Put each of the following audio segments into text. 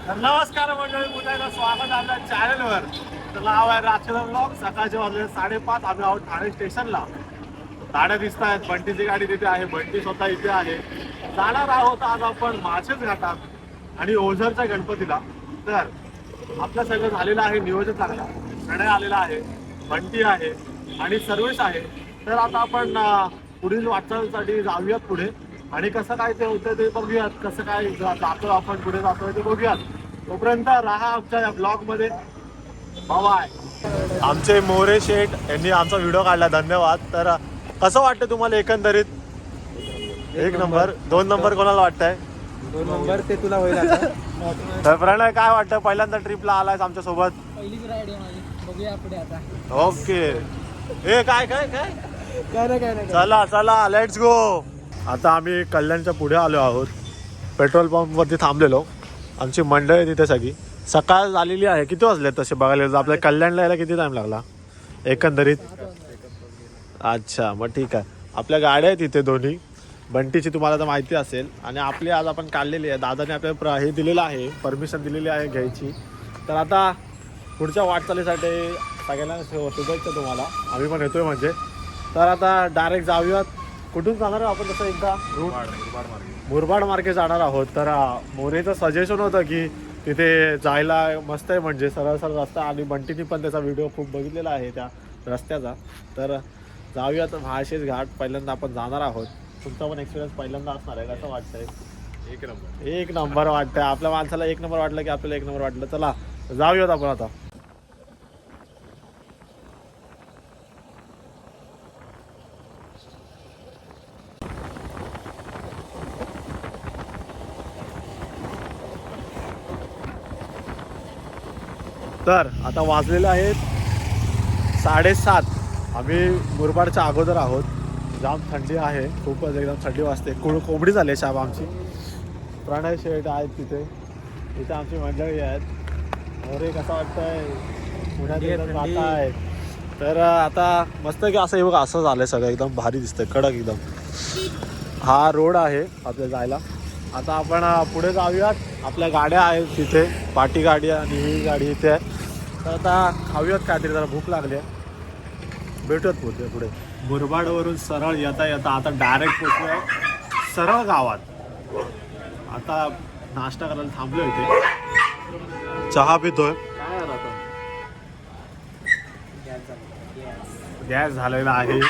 तर नमस्कार मंडळी, पुन्हा एकदा स्वागत आपल्या चॅनलवर. तर नाव आहे राजचंद्र ब्लॉग. सकाळचे वाजले 5:30. आम्ही आहोत ठाणे स्टेशनला. गाड्या दिसत आहेत, बंटीची गाडी तिथे आहे, बंटी स्वतः इथे आहे. जाणार आहोत आज आपण माळशेज घाटात आणि ओझरच्या गणपतीला. तर आपलं सगळं झालेलं आहे, नियोजन चांगला, प्रणय आलेला आहे, बंटी आहे आणि सर्विस आहे. तर आता आपण पुढील वाटचालीसाठी जाऊयात पुढे आणि कसं काय ते होतं ते बघूयात. कसं काय जातो आपण पुढे जातोय ते बघूयात. तोपर्यंत राहा आमच्या या ब्लॉग मध्ये. बाय. आमचे मोरे शेठ यांनी आमचा व्हिडिओ काढला, धन्यवाद. तर कसं वाटतं तुम्हाला एकंदरीत? एक नंबर. 2 नंबर कोणाला वाटतंय? 2 नंबर ते तुला होईल आता. तर प्रणय काय वाटतं, पहिल्यांदा ट्रिपला आलाय आमच्या सोबत? पहिलीच राईड आहे माझी, बघूया पुढे आता. ओके. ए काय काय काय काय नाही. चला चला लेट्स गो. आता आम्ही कल्याणच्या पुढे आलो आहोत. पेट्रोल पंप वरती थांबलेलो. आमची मंडळी तिथे सगळी. सकाळ झालेली आहे. किती वाजले तसे बघायला गेलो आपल्या कल्याणला यायला किती टाइम लागला एकंदरीत? अच्छा, मग ठीक आहे. आपल्या गाड्या आहेत तिथे दोन्ही. बंटीची तुम्हाला तर माहिती असेल आणि आपली आज आपण काढलेली आहे. दादाने आपल्याला हे दिलेलं आहे, परमिशन दिलेली आहे घ्यायची. तर आता पुढच्या वाटचालीसाठी सगळ्यांना शुभेच्छा तुम्हाला. आम्ही पण येतोय म्हणजे. तर आता डायरेक्ट जाऊयात. कुठून जाणार आहे आपण? तसं एकदा मुरबाड मार्गे जाणार आहोत. तर मोरेचं सजेशन होतं की तिथे जायला मस्त आहे, म्हणजे सरळ सरळ रस्ता, आणि बंटीनी पण त्याचा व्हिडिओ खूप बघितलेला आहे त्या रस्त्याचा. तर जाऊयात माळशेज घाट. पहिल्यांदा आपण जाणार आहोत. तुमचा पण एक्सपिरियन्स पहिल्यांदा असणार आहे. कसं वाटतंय? एक नंबर. एक नंबर वाटतंय. आपल्या माणसाला एक नंबर वाटलं की आपल्याला एक नंबर वाटलं. चला जाऊयात आपण आता. तर आता वाजलेले आहेत 7:30. आम्ही मुरबाडच्या अगोदर आहोत. जाम थंडी आहे, खूपच एकदम थंडी वाजते. कोंबडी झाली आहे शाब आमची. प्रणय शेठ आहेत तिथे. इथे आमची मंडळी आहेत. अरे कसं वाटतंय? पुण्यात एकदम जाता आहे. तर आता मस्त की असं हे बघा, असं झालंय सगळं, एकदम भारी दिसतंय, कडक एकदम. हा रोड आहे आपल्या जायला. आता आपण पुढे जाऊयात. आपल्या गाड्या आहेत तिथे, पाठी गाडी आणि ही गाडी इथे आहे. तर आता खाऊयात काहीतरी, जरा भूक लागली आहे. भेटूयात पुढे. मुरबाडवरून सरळ येता येता आता डायरेक्ट पोचूया सरळ गावात. आता नाश्ता करायला थांबलो इथे, चहा पितोय. काय यार, आता गॅस झालेला आहे.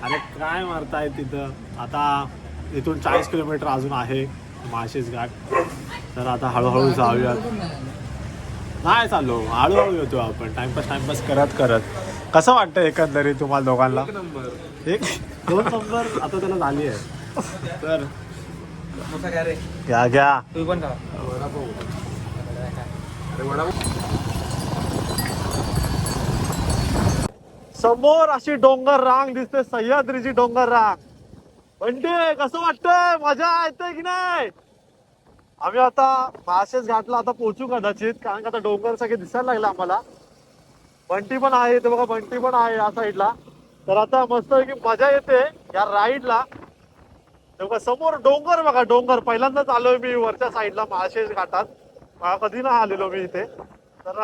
अरे काय मारताय तिथं. आता इथून 40 किलोमीटर अजून आहे माळशेज घाट. तर आता हळूहळू जाऊयात. नाही चाललो, हळूहळू येतो आपण, टाइमपास करत. कसं वाटतं एकंदरीत तुम्हाला दोघांना? एक नंबर. 2 नंबर आता त्याला झाली आहे. तर घ्या तू पण खा. समोर अशी डोंगर रांग दिसते, सह्याद्रीची डोंगर रांग. म्हणजे कसं वाटतंय? मजा येते की नाही? आम्ही आता माळशेज घाटला आता पोहोचू कदाचित, कारण का आता डोंगर सगळे दिसायला लागले आम्हाला. बंटी पण आहे ते बघा, बंटी पण आहे या साईडला. तर आता मस्त की मजा येते या राईडला. तेव्हा समोर डोंगर बघा, डोंगर. पहिल्यांदाच आलोय मी वरच्या साईडला माळशेज घाटात. कधी नाही आलेलो मी इथे. तर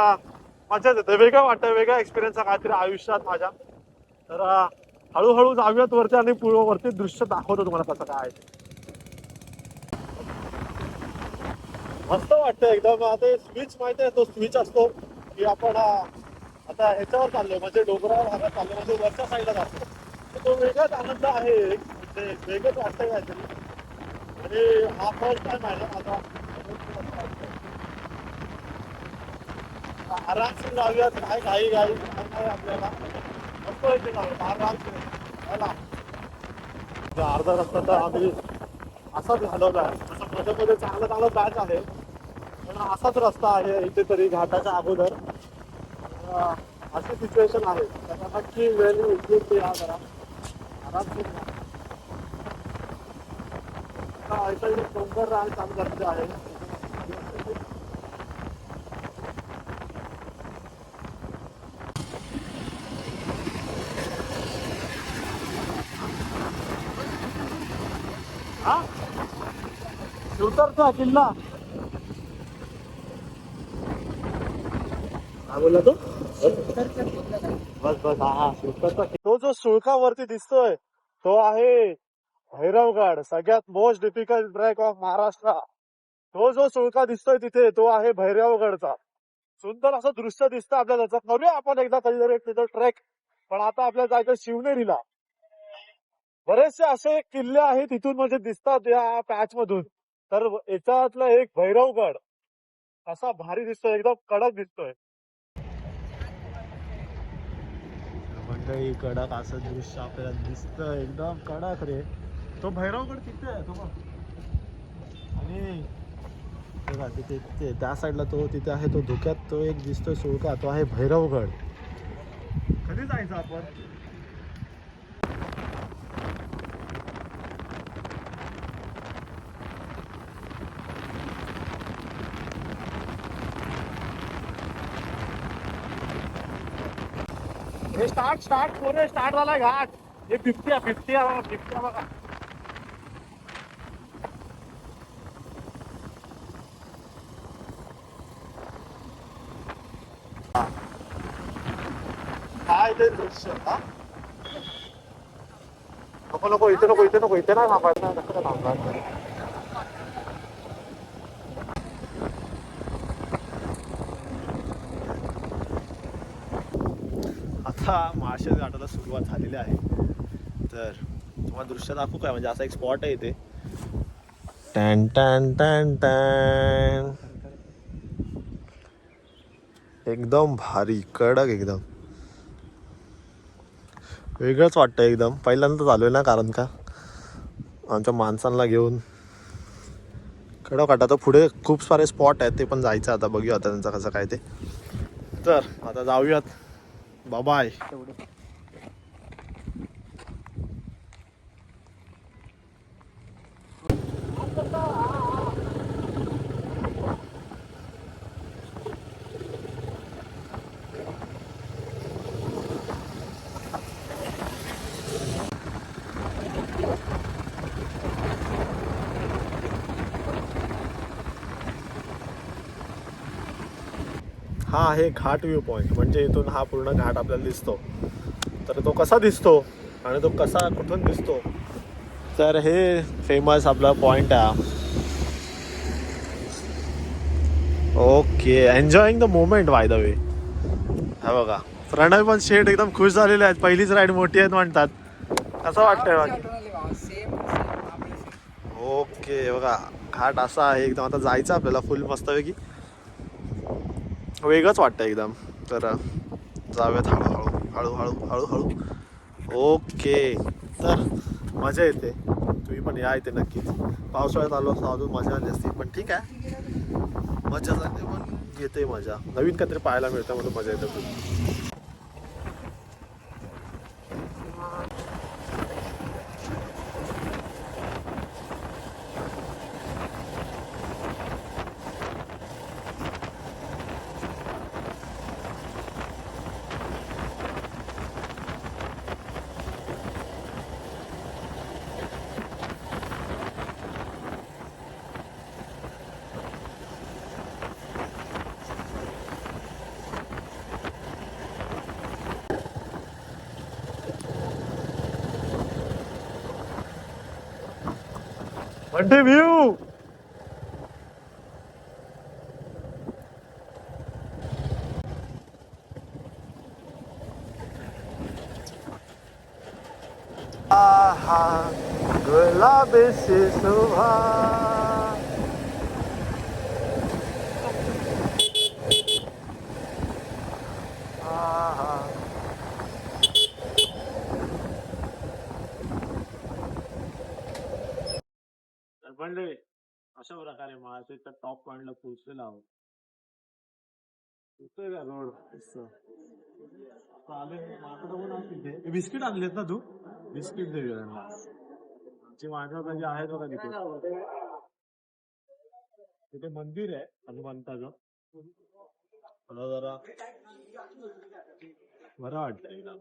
मजाच येते, वेगळं वाटतं, वेगळा एक्सपिरियन्स आहे काहीतरी आयुष्यात माझ्या. तर हळूहळू जाऊयात वरती आणि वरती दृश्य दाखवतो तुम्हाला कसं काय आहे. मस्त वाटतं एकदम. आता स्विच माहिती आहे, तो स्विच असतो की आपण आता ह्याच्यावर चाललो, म्हणजे डोंगरावर भागात चाललो, म्हणजे वरच्या साईडला जातो. तर तो वेगळाच आनंद आहे, म्हणजे वेगळंच वाटतंय काहीतरी. आणि हा फर्स्ट टाइम आहे ना माझा. आरामशीर जाऊयात, काय घाई आपल्याला. मस्त इथे जाऊयात आरामशीर. अर्धा रस्ता तर आम्ही असाच घालवला आहे. असं मध्ये चांगलं बॅच आहे, पण असाच रस्ता आहे इथे तरी घाटाच्या अगोदर. अशी सिच्युएशन आहे. त्याला नक्की वेळ उचलून या जरा आरामशीर. ऐका डोंगर रांग चालू करते आहे. हा शिवतरचा किल्ला. काय बोलला तो? बस बस हा तो जो सुळकावरती दिसतोय तो आहे भैरवगड, सगळ्यात most difficult track of Maharashtra. तो जो सुळका दिसतोय तिथे तो आहे भैरवगडचा. सुंदर असं दृश्य दिसतं आपल्याला. त्याचं करूया आपण एकदा कधीतरी तिथं ट्रेक. पण आता आपल्याला जायचं शिवनेरीला. बरेचसे असे किल्ले आहेत तिथून म्हणजे दिसतात या पॅच मधून. तर याच्यातलं एक भैरवगड असा भारी दिसतोय, एकदम कडक दिसतोय. मंडळी कडक असं दृश्य आपल्याला दिसतंय, एकदम कडक रे. तो भैरवगड तिथे आहे तो बघ. आणि बघा तिथे त्या साईडला तो तिथे आहे तो धुक्यात तो एक दिसतोय सुळका, तो आहे भैरवगड. कधी जायचं आपण? हे स्टार्ट पुढे स्टार्ट झालाय घाट. हे बिबट्या बिबट्या बिबट्या बघा. काय ते दृश्य हा? नको नको इथे नको इथे नको इथे नाही थांबायचं. कसं थांबायचं? आता माळशेज घाटाला सुरुवात झालेली आहे. तर तुम्हाला दृश्य दाखवू काय, म्हणजे असा एक स्पॉट आहे इथे. टॅन टॅन टॅन टॅन. एकदम भारी कडक एकदम वेगळंच वाटतं एकदम. पहिल्यांदा चालू ना, कारण का आमच्या माणसांना घेऊन कडक वाटतं. पुढे खूप सारे स्पॉट आहेत, ते पण जायचं आता. बघूया आता त्यांचं कसं काय ते. तर आता जाऊयात. बाय. हा आहे घाट व्ह्यू पॉइंट. म्हणजे इथून हा पूर्ण घाट आपल्याला दिसतो. तर तो कसा दिसतो आणि तो कसा कुठून दिसतो, तर हे फेमस आपला पॉइंट आहे. Okay, enjoying the moment by the way. हा बघा, प्रणय पण शेट एकदम खुश झालेले आहेत. पहिलीच राईड मोठी आहेत म्हणतात. कसं वाटतंय बाकी? ओके बघा, घाट असा आहे एकदम. आता जायचं आपल्याला फुल मस्तपैकी. वेगळंच वाटतं एकदम. तर जाऊयात हळूहळू हळूहळू हळूहळू. ओके, तर मजा येते. तुम्ही पण या इथे नक्कीच. पावसाळ्यात आलो असतो अजून मजा आली असती, पण ठीक आहे. मजा जाते पण येते मजा. नवीन काहीतरी पाहायला मिळतं म्हणून मजा येते खूप. Monday view. आहा, गुलाबी सी सुबह. आहा. तर मंडळी, अशा प्रकारे महाराष्ट्राच्या टॉप पॉइंटला पोहोचलेलो आहोत. दिसतोय का रोड? तिथे बिस्किट आणलेत ना तू? बिस्किट देऊया त्यांना. आमची माणसं कधी आहेत बघा तिथे. तिथे मंदिर आहे हनुमंताचं. मला जरा बरं वाटतं एकदम.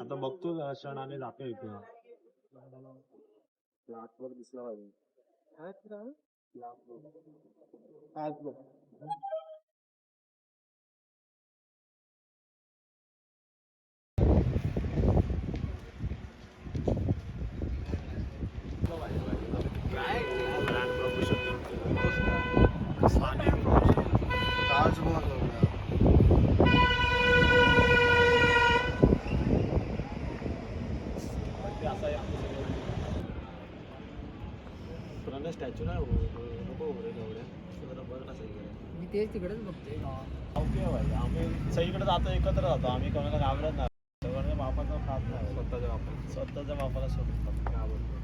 आता बघतो जरा क्षणाने जातो इथून. लाटवर दिसला पाहिजे. काय तेच तिकडेच बघतोय आम्ही सगळीकडे जातो एकत्र जातो आम्ही कोणाला घाबरत नाही सगळ्यांना बापाचा खात नाही स्वतःच्या बापाला सोडून घाबरतो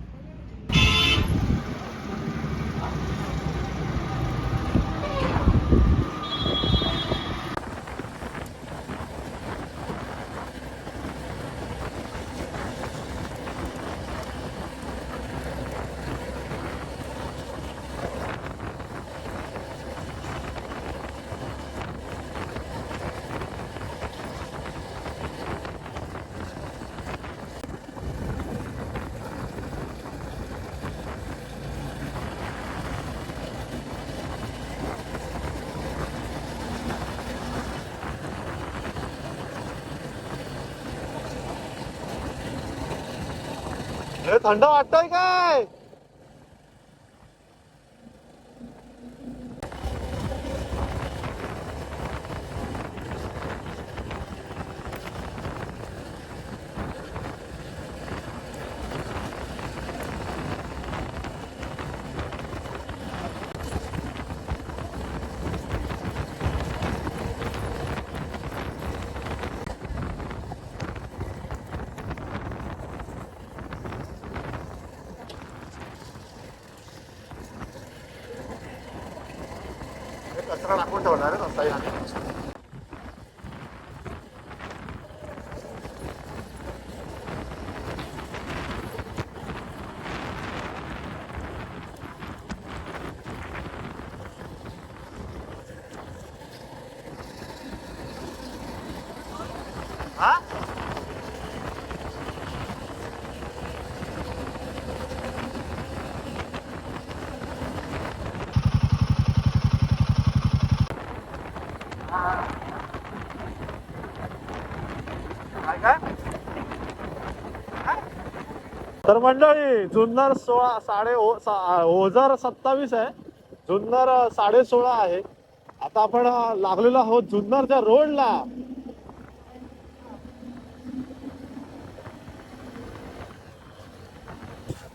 थंड वाटतंय काय कचरा टाकून ठेवणार आहे रस्ता हा तर मंडळी जुन्नर 2027 आहे जुन्नर 16:30 आहे आता आपण लागलेलो आहोत जुन्नरच्या रोडला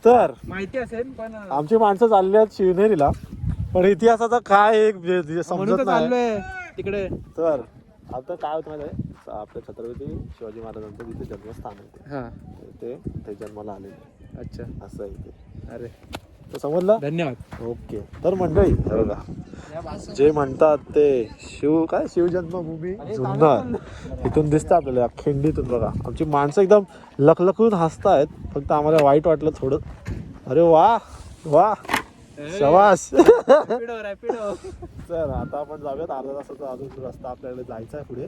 तर माहिती असेल पण आमची माणसं चालली आहेत शिवनेरीला पण इतिहासाचा काय एक समजत नाही चाललोय तिकडे तर आता काय होत माहिती आहे आपल्या छत्रपती शिवाजी महाराजांचं तिथे जन्मस्थान आहे हा ते जन्माला आलेले अच्छा असं आहे ते अरे तर समजलं धन्यवाद ओके तर मंडळी हे बघा जे म्हणतात ते शिव जन्मभूमी जुन्नर इथून दिसतं आपल्याला या खिंडीतून बघा आमची माणसं एकदम लखलखून हसतायत फक्त आम्हाला वाईट वाटलं थोडं अरे वा वा शबाश तर आता आपण जाऊयात अर्धा तासाचा अजून रस्ता आपल्याकडे जायचा आहे पुढे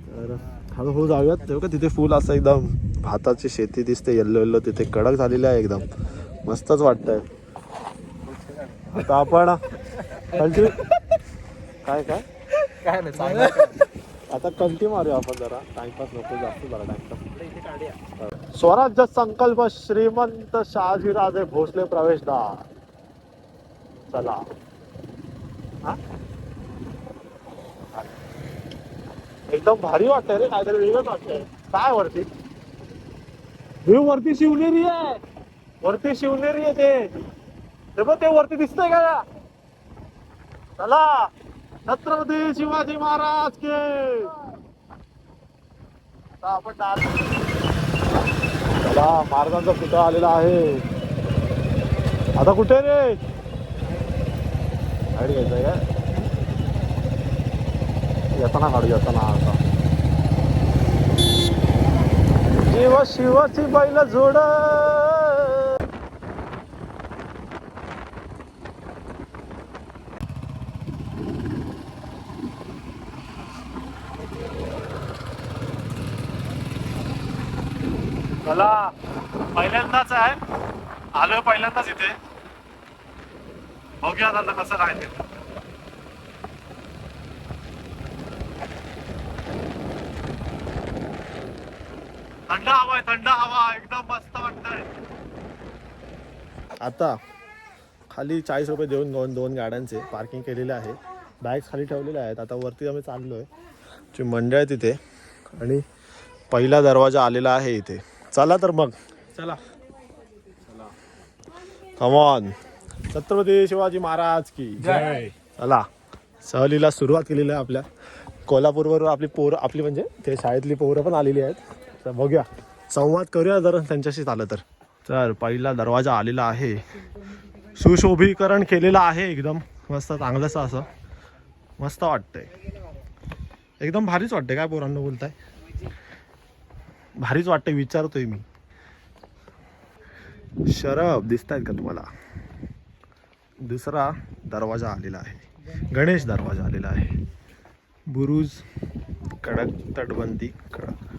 तर हळूहळू जाऊयात तेव्हा का तिथे फुल असं एकदम भाताची शेती दिसते येल्लो येल्लो तिथे कडक झालेली आहे एकदम मस्तच वाटतंय आता आपण काय नाही आता कंटी मारूया आपण जरा टाइमपास नको जास्त जरा टाइमपास स्वराज्य संकल्प श्रीमंत शहाजीराजे भोसले प्रवेशद्वार चला एकदम भारी वाटतंय रे काहीतरी वेगळंच वाटतंय काय वरती वरती शिवनेरी आहे वरती शिवनेरी आहे ते बघ ते वरती दिसतंय का चला छत्रपती शिवाजी महाराज के आपण चला महाराजांचा पुतळा आलेला आहे आता कुठे रे गाडी घ्यायचंय का येताना काढू येताना आता शिवाची बैल जोड मला पहिल्यांदाच आहे आलोय पहिल्यांदाच इथे बघूया आता कसं काय ते थंड हवा आहे थंड हवा एकदम मस्त वाटतंय आता खाली 40 रुपये देऊन दोन गाड्यांचे पार्किंग केलेले आहे बॅग्स खाली ठेवलेल्या आहेत आता वरती आम्ही चाललोय जी मंडळ आहे तिथे आणि पहिला दरवाजा आलेला आहे इथे चला तर मग चला कम ऑन छत्रपती शिवाजी महाराज की जय चला सहलीला सुरुवात केलेली आहे आपल्या कोल्हापूरवर. आपली म्हणजे ते शाळेतली पोरं पण आलेली आहेत. तर बघूया, संवाद करूया जर त्यांच्याशी झालं तर पहिला दरवाजा आलेला आहे. सुशोभीकरण केलेलं आहे एकदम मस्त, चांगलंच असं मस्त वाटतंय, एकदम भारीच वाटतंय. काय पोरांना बोलताय? भारीच वाटतंय विचारतोय मी. शरब दिसत आहेत का तुम्हाला? दुसरा दरवाजा आलेला आहे, गणेश दरवाजा आलेला आहे. बुरुज, कडक तटबंदी, कडक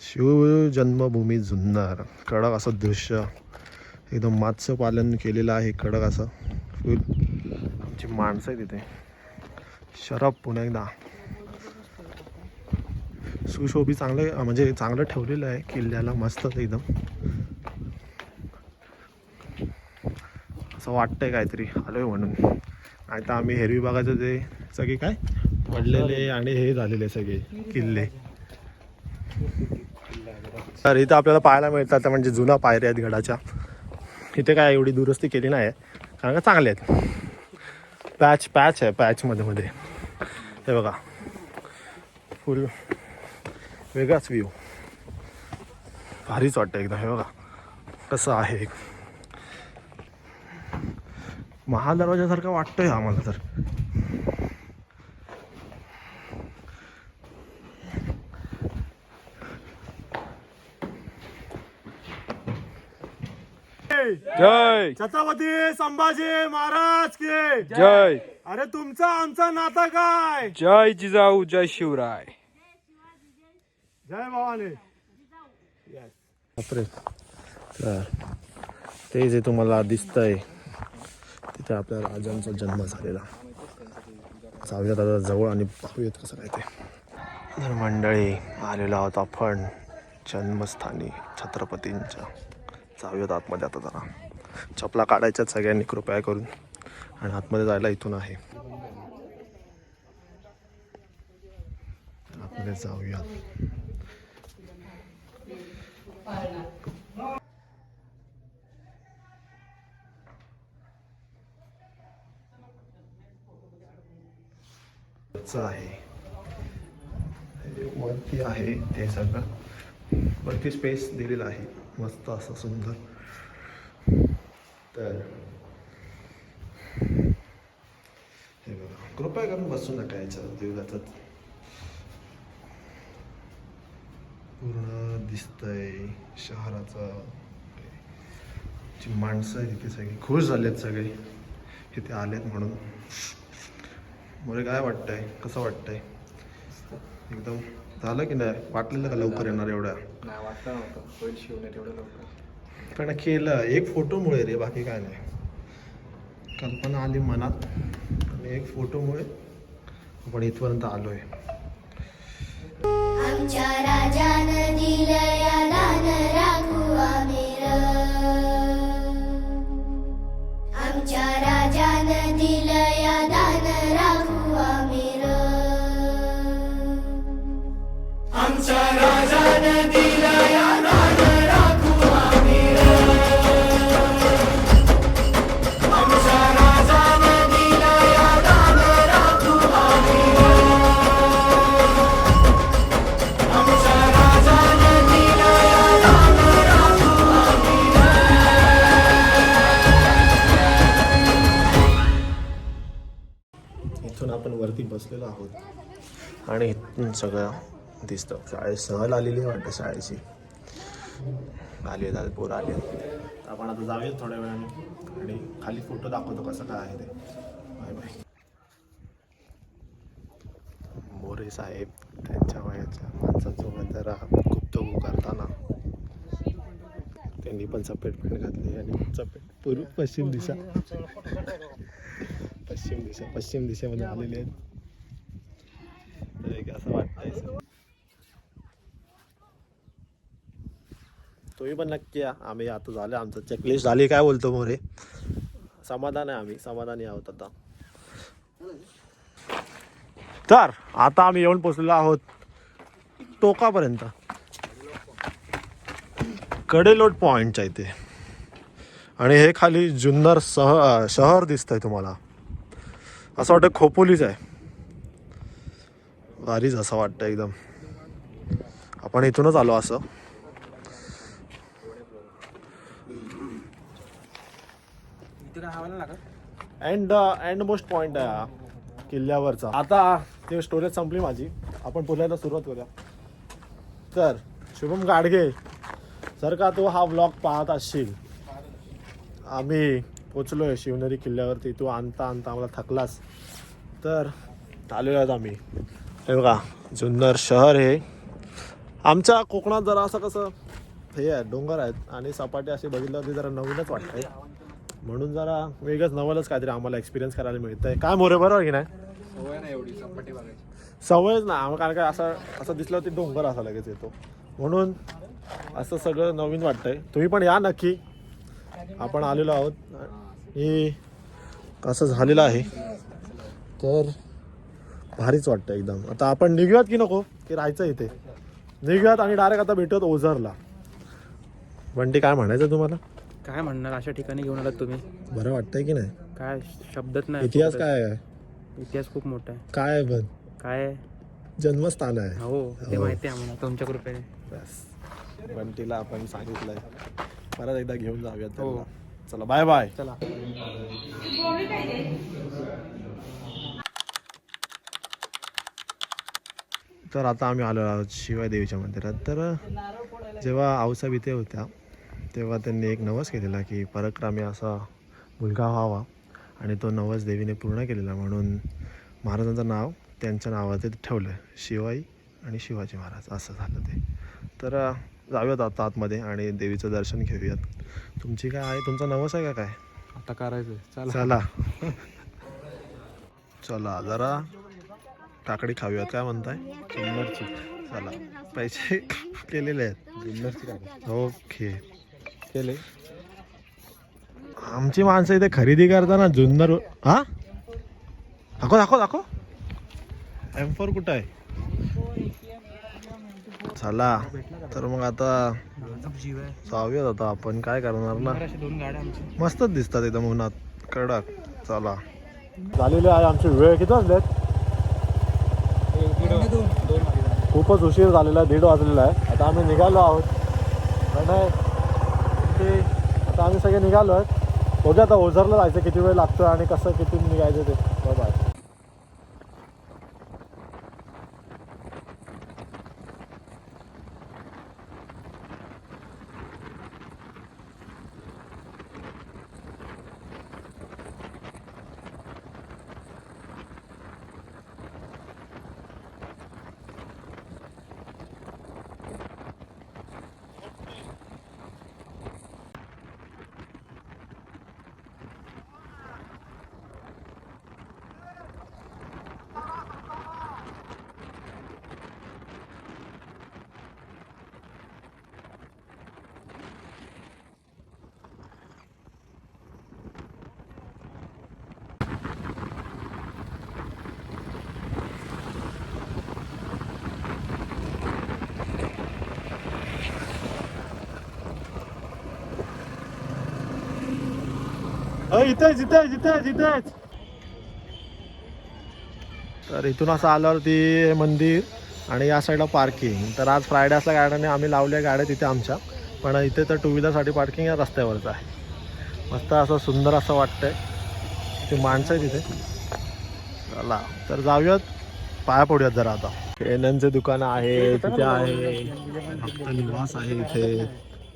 शिव जन्मभूमी जुन्नर. कडक असं दृश्य, एकदम मत्स्य पालन केलेलं आहे कडक असं फुल. आमची माणसं आहे तिथे. शरब पुन्हा एकदा सुशोभी चांगलं म्हणजे चांगलं ठेवलेलं आहे किल्ल्याला, मस्त एकदम. असं वाटतंय काहीतरी आलोय म्हणून. नाही तर आम्ही हेरवी बघायचं ते सगळे काय पडलेले आणि हे झालेले सगळे किल्ले. तर इथं आपल्याला पाहायला मिळतात म्हणजे जुना पायऱ्या आहेत गडाच्या. इथे काय एवढी दुरुस्ती केली नाही कारण का चांगले आहेत. पॅच आहे, पॅचमध्ये हे बघा फुल वेगळाच व्ह्यू, भारीच वाटतं एकदम. हे बघा कसं आहे, महादरवाजासारखं वाटतंय आम्हाला तर. जय छत्रपती संभाजी महाराज की जय. अरे तुमचा आमचा नाता काय? जय जिजाऊ, जय शिवराय. जय भवानी. बापरे. तर ते जे तुम्हाला दिसतंय तिथे आपल्या राजांचा जन्म झालेला. जाऊयात आता जवळ आणि पाहूयात कसं काय ते. तर मंडळी आलेलो आहोत आपण जन्मस्थानी छत्रपतींच्या. जाऊयात आतमध्ये आता. जरा चपला काढायच्यात सगळ्यांनी कृपया करून, आणि आतमध्ये जायला इथून आहे. आतमध्ये जाऊयात. आहे वरती आहे ते सगळं, वरती स्पेस दिलेला आहे मस्त असं सुंदर. तर हे बघा, कृपया करून बसू नका याच्यावर. देवदाचं पूर्ण दिसतंय शहराचं. जी माणसं आहे तिथे सगळी खुश झालेत, सगळे इथे आलेत म्हणून. मला काय वाटतंय, कसं वाटतंय? एकदम झालं की नाही? वाटलेलं का लवकर येणार एवढ्या? नाही वाटलं नव्हतं होईल शिवने तेवढं लवकर. पण केलं एक फोटोमुळे रे, बाकी काय नाही. कल्पना आली मनात आणि एक फोटोमुळे आपण इथपर्यंत आलोय. आमच्या राजानं दिलया दान राखू आमिर. आमच्या राजानं दिलया दान राखू आमिर. आमच्या राजानं दिलया दान राखू आमिर. आमच्या राजानं दिलया दान राखू आमिर. आमच्या राजानं दिलया दान राखू आमिर. इथून आपण वरती बसलेलो आहोत आणि इथून सगळं दिसतं. शाळेत सहल आलेली आहे वाटतं, शाळेची आली आहेत, पोरं आली आहेत. आपण आता जाऊया थोड्या वेळाने आणि खाली फोटो दाखवतो कसं काय आहे ते. Bye bye. मोरे साहेब त्यांच्या वयाच्या माणसांसोबत जरा गुप्तगू करताना त्यांनी पण सफेद पॅन्ट घातली आणि सफेद पूर्व पश्चिम दिशा पश्चिम दिशेमध्ये आलेले आहेत. तर एक असं वाटतंय. तुम्ही पण नक्की या. आम्ही आता झालं, आमचं चेकलिस्ट झाली. काय बोलतो मोरे? समाधान आहे, आम्ही समाधानी आहोत आता. तर आता आम्ही येऊन पोचलेलो आहोत टोकापर्यंत, कडेलोट पॉइंटच्या इथे. आणि हे खाली जुन्नर शहर दिसतंय तुम्हाला. असं वाटतं खोपोलीच आहे. भारीच असं वाटतं एकदम. आपण इथूनच आलो असं. एंड मोस्ट पॉइंट आहे हा किल्ल्यावरचा. आता ते स्टोरेज संपली माझी. आपण पुण्याला सुरुवात करूया. तर शुभम गाडगे, जर का तू हा व्लॉग पाहत असशील, आम्ही पोचलोय शिवनेरी किल्ल्यावरती. तू आणता आम्हाला थकलास, तर आलेलो आहेत आम्ही. हे बघा जुन्नर शहर हे आमच्या कोकणात जरा असं कसं हे आहे, डोंगर आहेत आणि सपाटी अशी बघितल्यावरती जरा नवीनच वाटतंय. म्हणून जरा वेगळंच नवलच काहीतरी आम्हाला एक्सपिरियन्स करायला मिळतंय. काय मोरे बरोबर की नाही? सवय नाही एवढी सपाटी बघायची. सवयच ना आम्हाला, कारण काय असं दिसलं की डोंगर असा लगेच येतो. म्हणून असं सगळं नवीन वाटतंय. तुम्ही पण या नक्की. आपण आलेलो आहोत. हे कसं झालेलं आहे तर भारीच वाटतं एकदम. आता आपण निघूयात की नको, की राहायचं इथे? निघूयात आणि डायरेक्ट आता भेटूयात ओझरला. बंटी काय म्हणायचं तुम्हाला? काय म्हणणार, अशा ठिकाणी घेऊन आलात तुम्ही. बरं वाटतंय की नाही? काय शब्दच नाही. इतिहास काय आहे? इतिहास खूप मोठा आहे. काय आहे पण? काय जन्मस्थान आहे. हो ते माहिती आहे आम्हाला तुमच्या कृपेने. बस बंटीला आपण सांगितलंय, परत एकदा घेऊन जाऊयात हो. त्याला. चला बाय बाय. चला. तर आता आम्ही आलो आहोत शिवाय देवीच्या मंदिरात. तर जेव्हा आऊसाहेब इथे होत्या तेव्हा त्यांनी एक नवस केलेला की पराक्रमी असा मुलगा व्हावा, आणि तो नवस देवीने पूर्ण केलेला. म्हणून महाराजांचं नाव त्यांच्या नावाचे ठेवलं, शिवाई आणि शिवाजी महाराज असं झालं ते. तर जाऊयात आता आतमध्ये आणि देवीचं दर्शन घेऊयात. तुमची काय आहे, तुमचा नवस आहे का काय? आता करायचं. चला चला चला जरा काकडी खाऊयात. काय म्हणताय? जुन्नरची. चला पैसे केलेले आहेत. जुन्नरची काकडी. ओके केले. आमची माणसं इथे खरेदी करताना जुन्नर. हा दाखव दाखव दाखव. M4 कुठं आहे? चला तर मग आता जाऊयात. आता आपण काय करणार ना, दोन गाड्या आमच्या मस्तच दिसतात एकदम उन्हात कडक. चला झालेली आहे आमची वेळ. किती वाजलेत? खूपच उशीर झालेला आहे, 1:30 वाजलेला आहे. आता आम्ही निघालो आहोत. नाही आता आम्ही सगळे निघालो आहेत. बघूया आता ओझरला जायचं किती वेळ लागतो आणि कसं किती निघायचं ते. बाय. इथेच इथेच इथेच इथेच. तर इथून असं आल्यावरती मंदिर आणि या साईडला पार्किंग. तर आज फ्रायडे असल्या कारणाने आम्ही लावल्या गाड्या तिथे आमच्या, पण इथे तर टू व्हीलरसाठी पार्किंग या रस्त्यावरच आहे. मस्त असं सुंदर असं वाटतंय. ते माणसं आहे तिथे. चला तर जाऊयात, पाया पडूयात जरा. आता पेनांचे दुकान आहे तिथे आहे, भक्त निवास आहे इथे,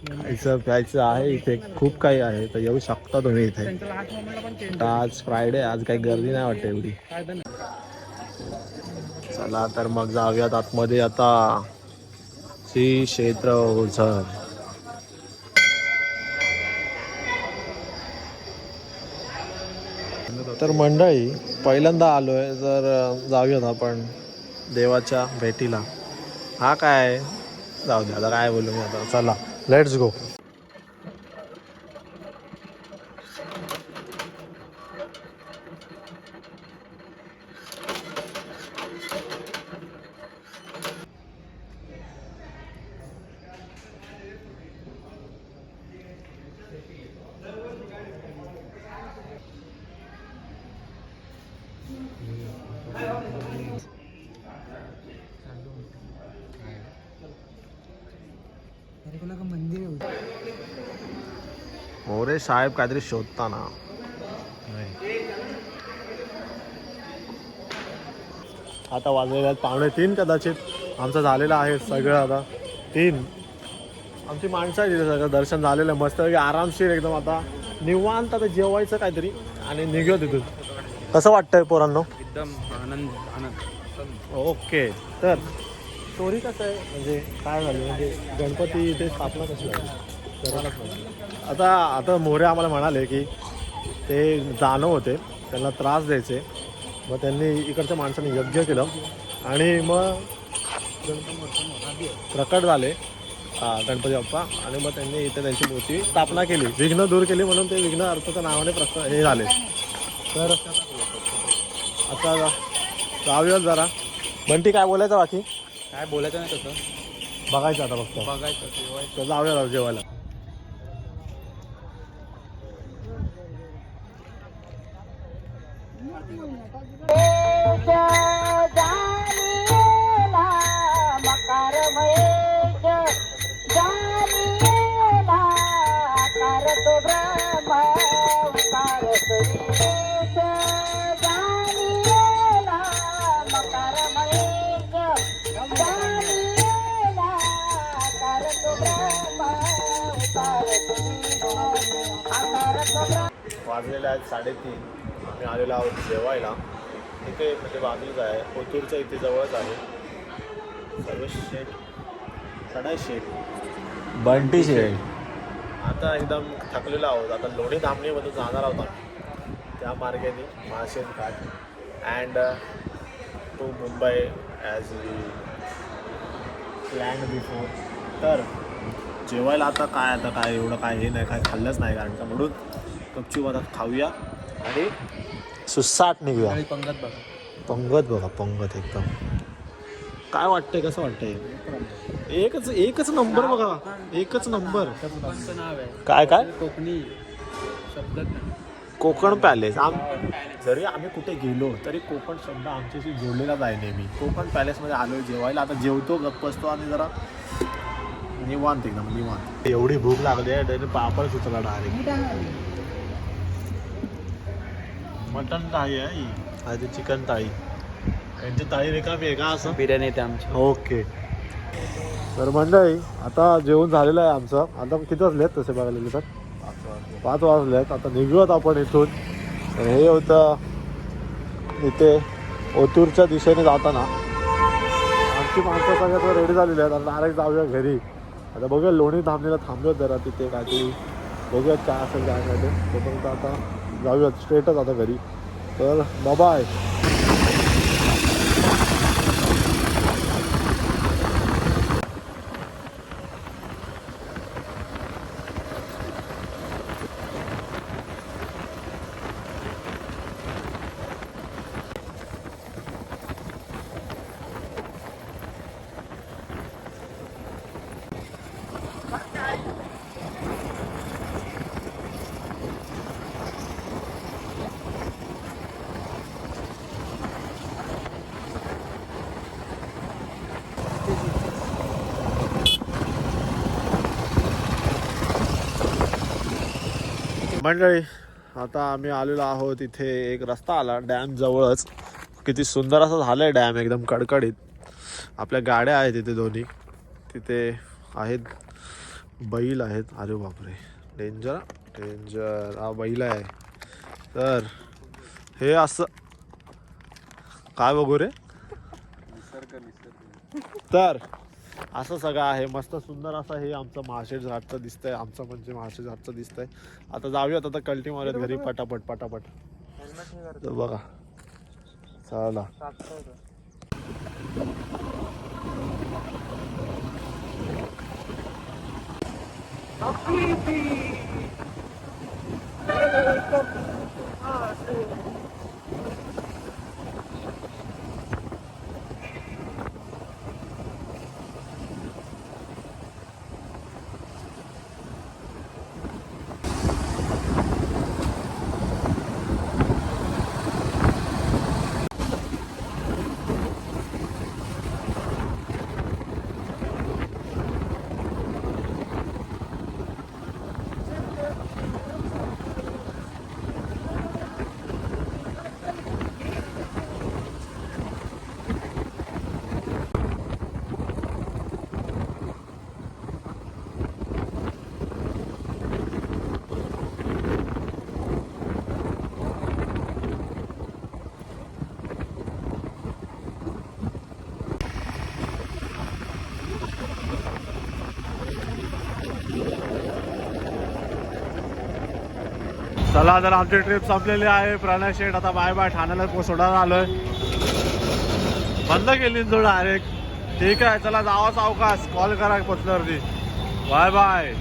खायचं प्यायचं आहे इथे, खूप काही आहे. तर येऊ शकता तुम्ही इथे. आज फ्रायडे, आज काही गर्दी नाही वाटते एवढी. चला तर मग जाऊयात आतमध्ये आता. श्री क्षेत्र ओझर. तर मंडळी पहिल्यांदा आलोय, तर जाऊयात आपण देवाच्या भेटीला. हा काय जाऊ द्या, आता काय बोलू मी आता. चला लेट्स गो. मंदिर मोरे साहेब काहीतरी शोधताना. आता वाजलेले आहेत 2:45 कदाचित. आमचं झालेलं आहे सगळं आता 3. आमची माणसं आहे तिथे सगळं दर्शन झालेलं आहे मस्त आरामशीर एकदम. आता निवांत आता जेवायचं काहीतरी आणि निघूया तिथून. कसं वाटतंय पोरांनो? एकदम आनंद. ओके. तर स्टोरी कसं आहे म्हणजे काय झालं म्हणजे गणपती इथे स्थापना कशी झाली? आता मोरे आम्हाला म्हणाले की ते जाणव होते, त्यांना त्रास द्यायचे, मग त्यांनी इकडच्या माणसाने यज्ञ केलं आणि मग प्रकट झाले गणपती बाप्पा आणि मग त्यांनी इथे त्यांची मूर्ती स्थापना केली, विघ्न दूर केली म्हणून ते विघ्न अर्थाच्या नावाने हे झाले. तर आता जाऊया जरा. बंटी काय बोलायचं बाकी? काय बोलायचं नाही तसं, बघायचं आता फक्त. बघायचं जेवायचं. तर जाऊया जेवायला. मकार महेश जानिएला करतो ब्रह्म उकार सुरेश जानिएला मकार महेश जानिएला करतो ब्रह्म उकार वाजलेले आहेत 3:30. आम्ही आलेलो आहोत जेवायला. इथे म्हणजे बाजूच आहे, ओतूरच्या इथे जवळच आहे. सर्वेश शेठ, सडाई शेठ, बंटी शेठ. आता एकदम थकलेलो आहोत. आता लोणी धामणीमधून जाणार आहोत आम्ही त्या मार्गाने Malshej Ghat and to Mumbai as we plan before. तर जेवायला आता काय एवढं काय हे नाही, काय खाल्लंच नाही कारण का, म्हणून गपचूप आता खाऊया आणि सुसाट निघूया. आणि पंगत बघा, पंगत बघा, पंगत एकदम. काय वाटतंय, कसं वाटतंय? एकच नंबर बघा, एकच नंबर. कोकणचं नाव आहे काय कोकणी शब्दच नाही. कोकण पॅलेस. जरी आम्ही कुठे गेलो तरी कोकण शब्द आमच्याशी जोडलेलाच आहे नेहमी. कोकण पॅलेसमध्ये आलो जेवायला. आता जेवतो, गप्प बसतो आणि जरा निवांत एकदम निवांत. एवढी भूक लागली आहे त्याने पापड सुचला डायरेक्ट. मटन थाळी आहे आणि चिकन थाळी. यांची थाळी रिकामी आहे का असं? बिर्याणी येते आमची. ओके. तर मंडळी आता जेवण झालेलं आहे आमचं. आता किती वाजलेत तसे बघायला गेले तर 5 वाजलेत. आता निघूयात आपण इथून. हे होतं इथे ओतूरच्या दिशेने जाताना. आमची माणसं सगळ्यात रेडी झालेली आहेत. आता डायरेक्ट जाऊया घरी. आता बघूया लोणी धामणीला थांबूयात जरा, तिथे काहीतरी बघूयात काय असेल काय काय ते. तोपर्यंत आता जाऊयात स्ट्रेटच आता घरी. तर बाय. मंडळी आता आम्ही आलेलो आहोत. इथे एक रस्ता आला डॅम जवळच. किती सुंदर असं झालं आहे डॅम, एकदम कडकडीत. आपल्या गाड्या आहेत इथे दोन्ही. तिथे आहेत बैल आहेत. अरे बापरे, डेंजर डेंजर. हा बैल आहे. तर हे असं काय बघू रे. तर असं सगळं आहे मस्त सुंदर असं. हे आमचं माळशेज घाटचं दिसतंय. आमचं म्हणजे माळशेज घाटचं दिसतंय. आता जाऊयात आता कल्टी मारूयात घरी पटापट पटापट. तर बघा चला. चला तर आमची ट्रिप संपलेली आहे. प्रणय शेठ आता बाय बाय. ठाण्याला सोडायला आलोय. बंद केली थोडं डायरेक्ट. ठीक आहे चला जावा सावकाश. कॉल करा पोचल्यावरती. Bye bye.